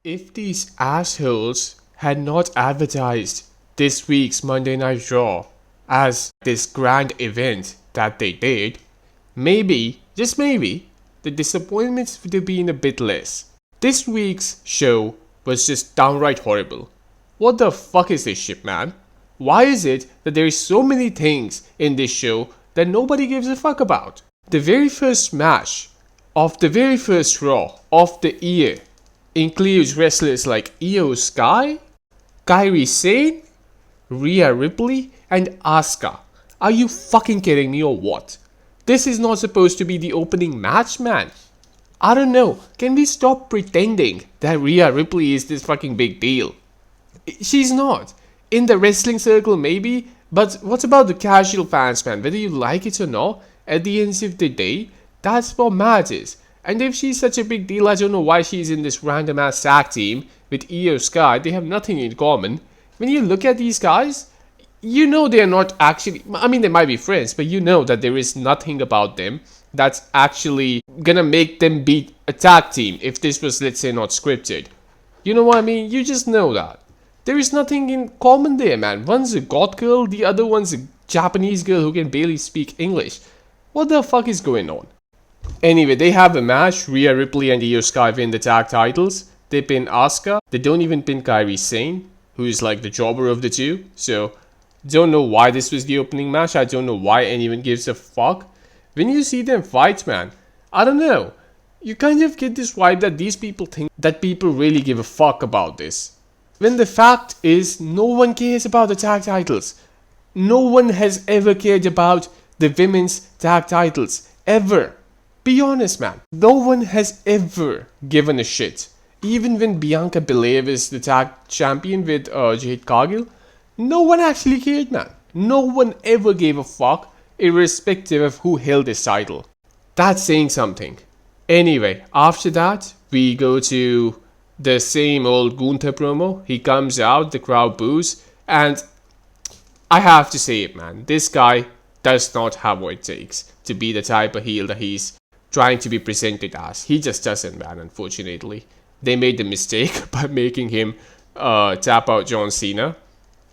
If these assholes had not advertised this week's Monday Night Raw as this grand event that they did, maybe, just maybe, the disappointments would have been a bit less. This week's show was just downright horrible. What the fuck is this shit, man? Why is it that there is so many things in this show that nobody gives a fuck about? The very first match of the very first Raw of the year includes wrestlers like Io Sky, Kairi Sane, Rhea Ripley, and Asuka. Are you fucking kidding me or what? This is not supposed to be the opening match, man. I don't know. Can we stop pretending that Rhea Ripley is this fucking big deal? She's not. In the wrestling circle, maybe. But what about the casual fans, man? Whether you like it or not, at the end of the day, that's what matters. And if she's such a big deal, I don't know why she's in this random ass tag team with Io Sky. They have nothing in common. When you look at these guys, you know they're not actually, I mean, they might be friends, but you know that there is nothing about them that's actually gonna make them beat a tag team if this was, let's say, not scripted. You know what I mean? You just know that. There is nothing in common there, man. One's a goth girl, the other one's a Japanese girl who can barely speak English. What the fuck is going on? Anyway, they have a match. Rhea Ripley and Io Sky win the tag titles. They pin Asuka. They don't even pin Kairi Sane, who is like the jobber of the two. So, don't know why this was the opening match. I don't know why anyone gives a fuck. When you see them fight, man, I don't know. You kind of get this vibe that these people think that people really give a fuck about this. When the fact is, no one cares about the tag titles. No one has ever cared about the women's tag titles. Ever. Be honest, man. No one has ever given a shit. Even when Bianca Belair was the tag champion with Jade Cargill, no one actually cared, man. No one ever gave a fuck, irrespective of who held this title. That's saying something. Anyway, after that, we go to the same old Gunther promo. He comes out, the crowd boos, and I have to say it, man. This guy does not have what it takes to be the type of heel that he's trying to be presented as. He just doesn't, man, unfortunately. They made the mistake by making him tap out John Cena.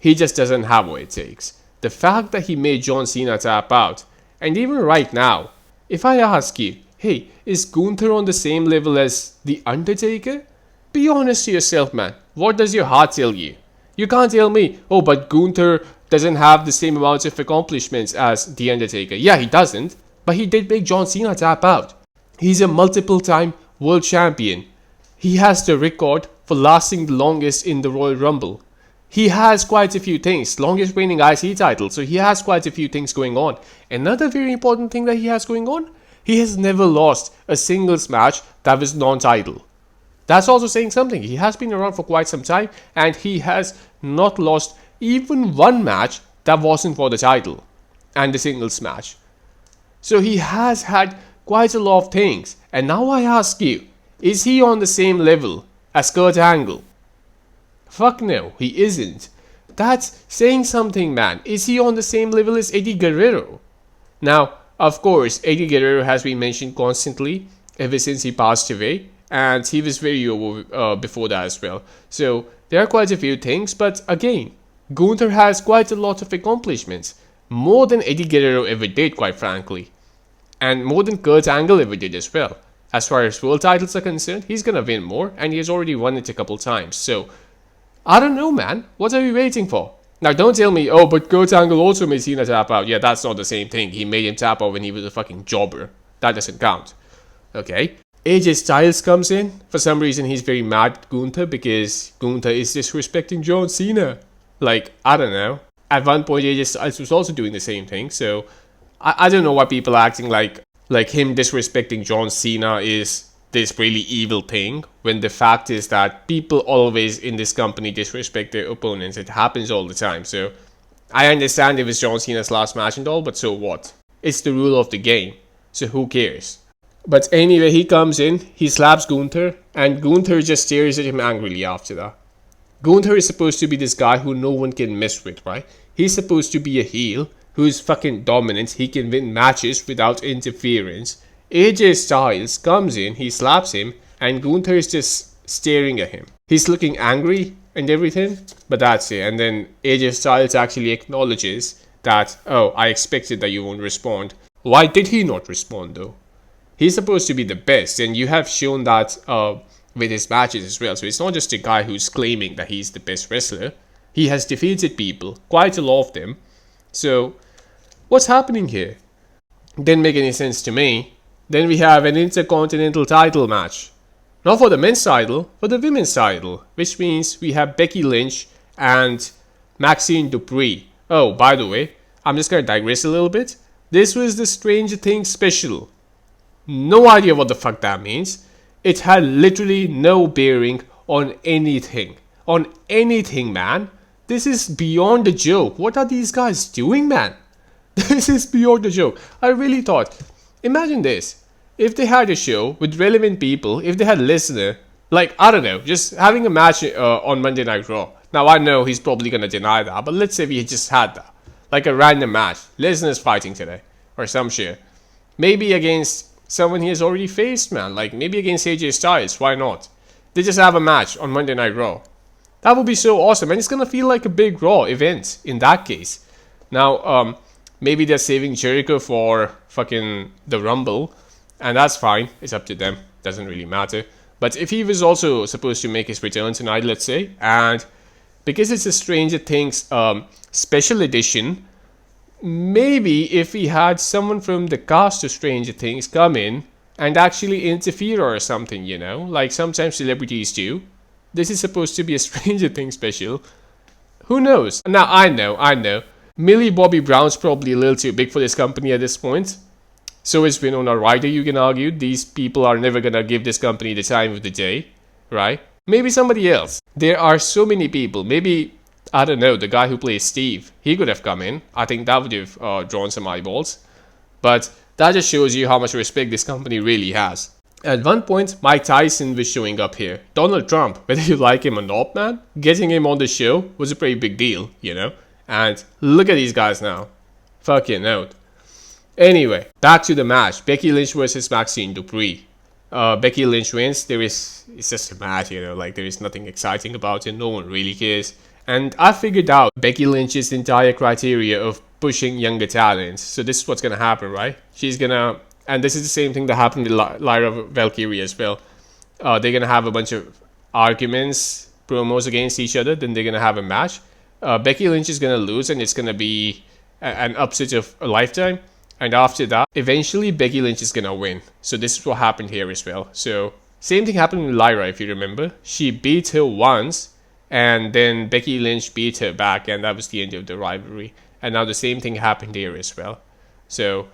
He just doesn't have what it takes. The fact that he made John Cena tap out, and even right now, if I ask you, hey, is Gunther on the same level as The Undertaker? Be honest to yourself, man. What does your heart tell you? You can't tell me, oh, but Gunther doesn't have the same amounts of accomplishments as The Undertaker. Yeah, he doesn't. But he did make John Cena tap out. He's a multiple-time world champion. He has the record for lasting the longest in the Royal Rumble. He has quite a few things. Longest reigning IC title. So he has quite a few things going on. Another very important thing that he has going on, he has never lost a singles match that was non-title. That's also saying something. He has been around for quite some time and he has not lost even one match that wasn't for the title and the singles match. So he has had quite a lot of things. And now I ask you, is he on the same level as Kurt Angle? Fuck no, he isn't. That's saying something, man. Is he on the same level as Eddie Guerrero? Now, of course, Eddie Guerrero has been mentioned constantly ever since he passed away. And he was very over before that as well. So there are quite a few things. But again, Gunther has quite a lot of accomplishments. More than Eddie Guerrero ever did, quite frankly. And more than Kurt Angle ever did as well. As far as world titles are concerned, he's gonna win more. And he has already won it a couple times. So, I don't know, man. What are we waiting for? Now, don't tell me, oh, but Kurt Angle also made Cena tap out. Yeah, that's not the same thing. He made him tap out when he was a fucking jobber. That doesn't count. Okay? AJ Styles comes in. For some reason, he's very mad at Gunther because Gunther is disrespecting John Cena. Like, I don't know. At one point, AJ Styles was also doing the same thing. So, I don't know why people are acting like him disrespecting John Cena is this really evil thing. When the fact is that people always in this company disrespect their opponents. It happens all the time. So, I understand it was John Cena's last match and all, but so what? It's the rule of the game. So, who cares? But anyway, he comes in, he slaps Gunther, and Gunther just stares at him angrily after that. Gunther is supposed to be this guy who no one can mess with, right? He's supposed to be a heel who is fucking dominant. He can win matches without interference. AJ Styles comes in, he slaps him, and Gunther is just staring at him. He's looking angry and everything, but that's it. And then AJ Styles actually acknowledges that, oh, I expected that you won't respond. Why did he not respond though? He's supposed to be the best, and you have shown that with his matches as well. So it's not just a guy who's claiming that he's the best wrestler. He has defeated people, quite a lot of them. So what's happening here? Didn't make any sense to me. Then we have an Intercontinental title match. Not for the men's title, for the women's title. Which means we have Becky Lynch and Maxine Dupree. Oh, by the way, I'm just going to digress a little bit. This was the Stranger Things special. No idea what the fuck that means. It had literally no bearing on anything. On anything, man. This is beyond a joke. What are these guys doing, man? This is beyond a joke. I really thought, imagine this. If they had a show with relevant people, if they had a listener, like, I don't know, just having a match on Monday Night Raw. Now, I know he's probably going to deny that, but let's say we just had that. Like a random match. Listeners fighting today. Or some shit. Maybe against someone he has already faced, man. Like, maybe against AJ Styles. Why not? They just have a match on Monday Night Raw. That would be so awesome. And it's going to feel like a big Raw event in that case. Now, maybe they're saving Jericho for fucking the Rumble. And that's fine. It's up to them. Doesn't really matter. But if he was also supposed to make his return tonight, let's say, and because it's a Stranger Things special edition, maybe if we had someone from the cast of Stranger Things come in and actually interfere or something, you know, like sometimes celebrities do. This is supposed to be a Stranger Things special. Who knows? Now, I know. Millie Bobby Brown's probably a little too big for this company at this point. So is Winona Ryder, you can argue. These people are never gonna give this company the time of the day, right? Maybe somebody else. There are so many people. Maybe, I don't know, the guy who plays Steve. He could have come in. I think that would have drawn some eyeballs. But that just shows you how much respect this company really has. At one point, Mike Tyson was showing up here. Donald Trump, whether you like him or not, man, getting him on the show was a pretty big deal, you know? And look at these guys now. Fucking out. Anyway, back to the match. Becky Lynch versus Maxine Dupree. Becky Lynch wins. It's just a match, you know, like there is nothing exciting about it. No one really cares. And I figured out Becky Lynch's entire criteria of pushing younger talents. So this is what's gonna happen, right? She's gonna, and this is the same thing that happened with Lyra Valkyrie as well. They're gonna have a bunch of arguments, promos against each other. Then they're gonna have a match. Becky Lynch is gonna lose, and it's gonna be an upset of a lifetime. And after that, eventually Becky Lynch is gonna win. So this is what happened here as well. So same thing happened with Lyra, if you remember. She beat her once, and then Becky Lynch beat her back, and that was the end of the rivalry. And now the same thing happened here as well. So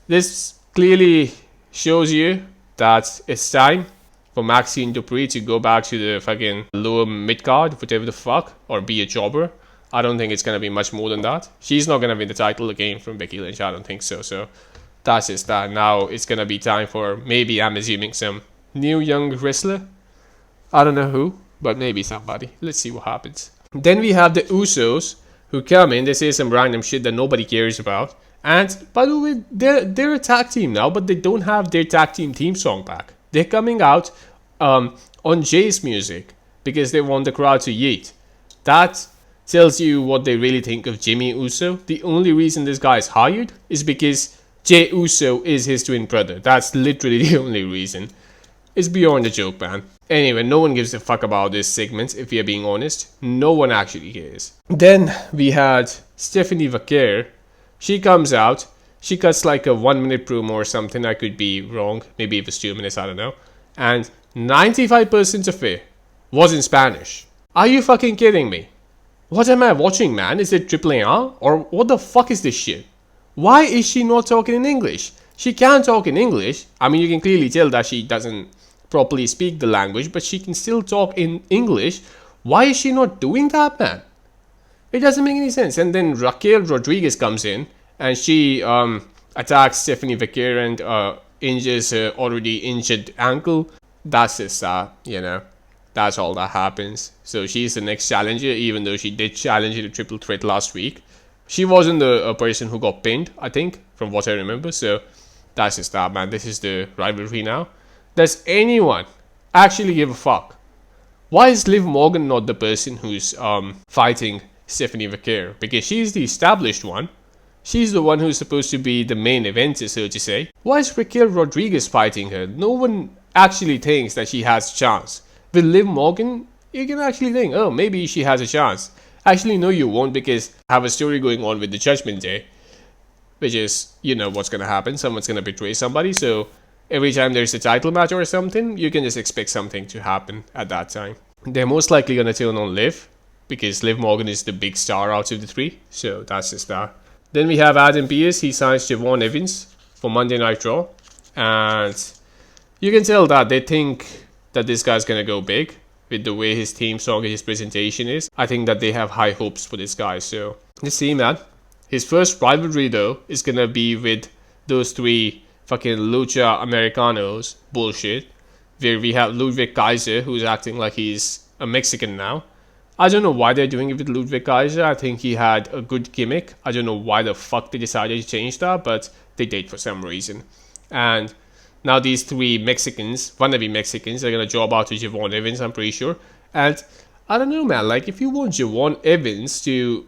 this clearly shows you that it's time for Maxine Dupree to go back to the fucking lower mid-card, whatever the fuck, or be a jobber. I don't think it's going to be much more than that. She's not going to win the title again from Becky Lynch. I don't think so. So that's just that. Now it's going to be time for maybe, I'm assuming, some new young wrestler. I don't know who, but maybe somebody. Let's see what happens. Then we have the Usos who come in. They say some random shit that nobody cares about. And by the way, they're a tag team now, but they don't have their tag team theme song back. They're coming out on Jay's music because they want the crowd to yeet. That tells you what they really think of Jimmy Uso. The only reason this guy is hired is because Jay Uso is his twin brother. That's literally the only reason. It's beyond a joke, man. Anyway, no one gives a fuck about this segment, if we are being honest. No one actually cares. Then we had Stephanie Vaquer. She comes out. She cuts like a 1 minute promo or something. I could be wrong. Maybe it was 2 minutes, I don't know. And 95% of it was in Spanish. Are you fucking kidding me? What am I watching, man? Is it AAA? Or what the fuck is this shit? Why is she not talking in English? She can talk in English. I mean, you can clearly tell that she doesn't properly speak the language, but she can still talk in English. Why is she not doing that, man? It doesn't make any sense. And then Raquel Rodriguez comes in, and she attacks Stephanie Vaquer and injures her already injured ankle. That's just you know. That's all that happens. So she's the next challenger, even though she did challenge the triple threat last week. She wasn't the person who got pinned, I think, from what I remember. So that's just that, man. This is the rivalry now. Does anyone actually give a fuck? Why is Liv Morgan not the person who's fighting Stephanie Vaquer? Because she's the established one. She's the one who's supposed to be the main eventer, so to say. Why is Raquel Rodriguez fighting her? No one actually thinks that she has a chance. With Liv Morgan, you can actually think, oh, maybe she has a chance. Actually, no, you won't, because I have a story going on with the Judgment Day, which is, you know what's going to happen. Someone's going to betray somebody, so every time there's a title match or something, you can just expect something to happen at that time. They're most likely going to turn on Liv, because Liv Morgan is the big star out of the three, so that's the star. Then we have Adam Pearce. He signs Javon Evans for Monday Night Raw. And you can tell that they think that this guy's going to go big with the way his theme song and his presentation is. I think that they have high hopes for this guy. So let's see, man. His first rivalry, though, is going to be with those three fucking Lucha Americanos bullshit. Where we have Ludwig Kaiser, who's acting like he's a Mexican now. I don't know why they're doing it with Ludwig Kaiser. I think he had a good gimmick. I don't know why the fuck they decided to change that, but they did for some reason. And now these three Mexicans, wannabe Mexicans, are going to job out to Javon Evans, I'm pretty sure. And I don't know, man. Like, if you want Javon Evans to,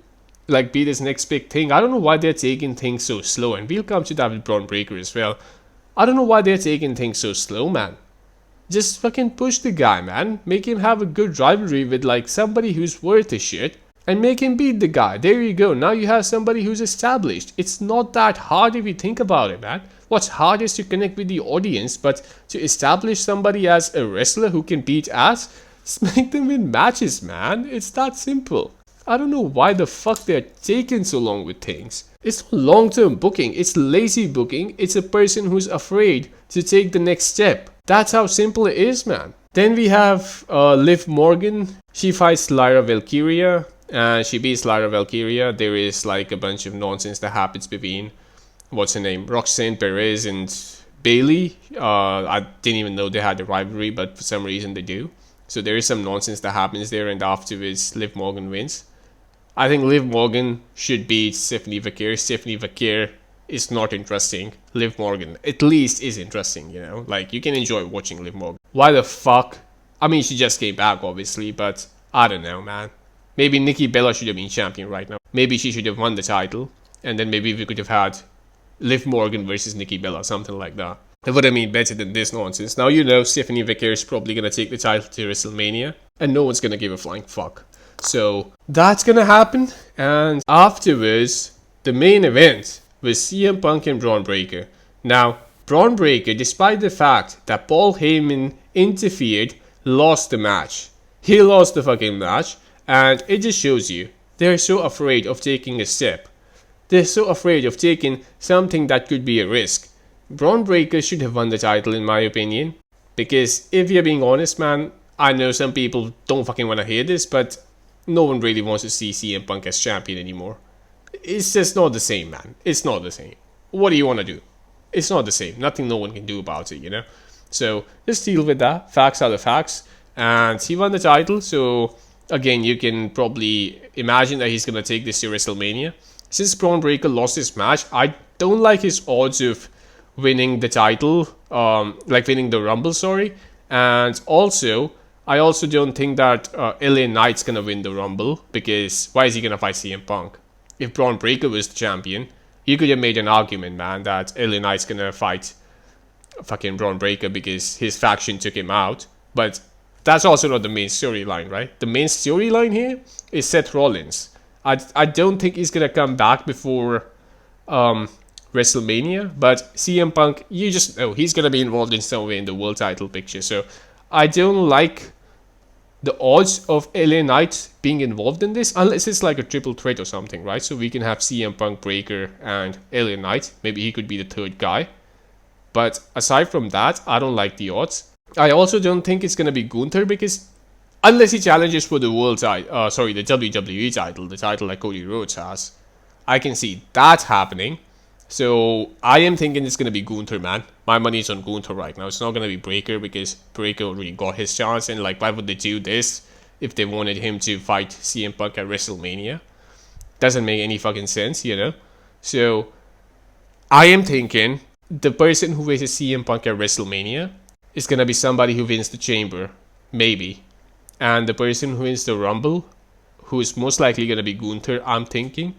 like, be this next big thing, I don't know why they're taking things so slow. And we'll come to that with Braun Breaker as well. I don't know why they're taking things so slow, man. Just fucking push the guy, man. Make him have a good rivalry with, like, somebody who's worth a shit. And make him beat the guy. There you go. Now you have somebody who's established. It's not that hard if you think about it, man. What's hard is to connect with the audience. But to establish somebody as a wrestler who can beat ass, just make them win matches, man. It's that simple. I don't know why the fuck they're taking so long with things. It's not long-term booking. It's lazy booking. It's a person who's afraid to take the next step. That's how simple it is, man. Then we have Liv Morgan. She fights Lyra Valkyria. And she beats Lyra Valkyria. There is like a bunch of nonsense that happens between, what's her name, Roxanne Perez and Bailey. I didn't even know they had a rivalry, but for some reason they do. So there is some nonsense that happens there, and afterwards Liv Morgan wins. I think Liv Morgan should beat Stephanie Vaquer. Stephanie Vaquer is not interesting. Liv Morgan at least is interesting, you know? Like, you can enjoy watching Liv Morgan. Why the fuck? I mean, she just came back, obviously, but I don't know, man. Maybe Nikki Bella should have been champion right now. Maybe she should have won the title. And then maybe we could have had Liv Morgan versus Nikki Bella, something like that. That would have been better than this nonsense. Now you know Stephanie Vaquer is probably going to take the title to WrestleMania. And no one's going to give a flying fuck. So that's going to happen. And afterwards, the main event was CM Punk and Braun Breaker. Now, Braun Breaker, despite the fact that Paul Heyman interfered, lost the match. He lost the fucking match. And it just shows you, they're so afraid of taking a step. They're so afraid of taking something that could be a risk. Braun Breaker should have won the title in my opinion. Because if you're being honest, man, I know some people don't fucking want to hear this, but no one really wants to see CM Punk as champion anymore. It's just not the same, man. It's not the same. What do you want to do? It's not the same. Nothing no one can do about it, you know? So, just deal with that. Facts are the facts. And he won the title, so again, you can probably imagine that he's going to take this to WrestleMania. Since Braun Breaker lost his match, I don't like his odds of winning the title, like winning the Rumble, sorry. And also, I also don't think that LA Knight's going to win the Rumble, because why is he going to fight CM Punk? If Braun Breaker was the champion, you could have made an argument, man, that LA Knight's going to fight fucking Braun Breaker because his faction took him out. But that's also not the main storyline, right? The main storyline here is Seth Rollins. I don't think he's going to come back before WrestleMania. But CM Punk, you just know he's going to be involved in some way in the world title picture. So I don't like the odds of LA Knight being involved in this. Unless it's like a triple threat or something, right? So we can have CM Punk, Breaker, and LA Knight. Maybe he could be the third guy. But aside from that, I don't like the odds. I also don't think it's going to be Gunther, because unless he challenges for the world title, the WWE title, the title like Cody Rhodes has, I can see that happening. So I am thinking it's going to be Gunther, man. My money's on Gunther right now. It's not going to be Breaker, because Breaker already got his chance. And like, why would they do this if they wanted him to fight CM Punk at WrestleMania? Doesn't make any fucking sense, you know? So I am thinking the person who faces CM Punk at WrestleMania is going to be somebody who wins the Chamber. Maybe. and the person who wins the Rumble, who's most likely gonna be Gunther, I'm thinking,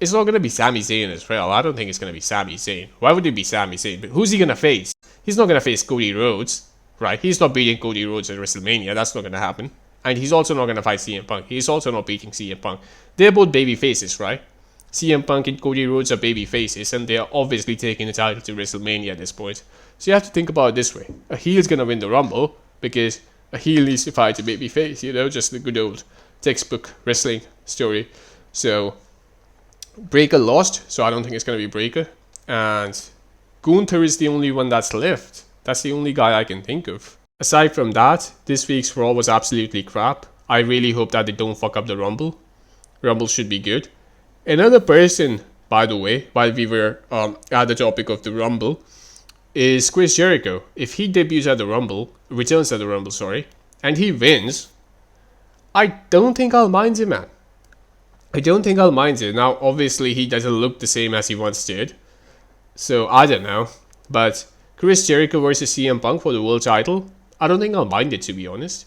it's not gonna be Sami Zayn as well. I don't think it's gonna be Sami Zayn. Why would it be Sami Zayn? But who's he gonna face? He's not gonna face Cody Rhodes, right? He's not beating Cody Rhodes at WrestleMania. That's not gonna happen. And he's also not gonna fight CM Punk. He's also not beating CM Punk. They're both baby faces, right? CM Punk and Cody Rhodes are baby faces, and they are obviously taking the title to WrestleMania at this point. So you have to think about it this way: a heel's gonna win the Rumble because a heel needs to fight a baby face. You know, just the good old textbook wrestling story. So Breaker lost, so I don't think it's gonna be Breaker. And Gunther is the only one that's left. That's the only guy I can think of. Aside from that, this week's Raw was absolutely crap. I really hope that they don't fuck up the Rumble. Rumble should be good. Another person, by the way, while we were at the topic of the Rumble, is Chris Jericho. If he debuts at the Rumble, returns at the Rumble, sorry, and he wins, I don't think I'll mind it, man. I don't think I'll mind it. Now, obviously, he doesn't look the same as he once did. So, I don't know. But Chris Jericho versus CM Punk for the world title, I don't think I'll mind it, to be honest.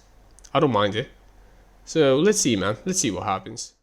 I don't mind it. So, let's see, man. Let's see what happens.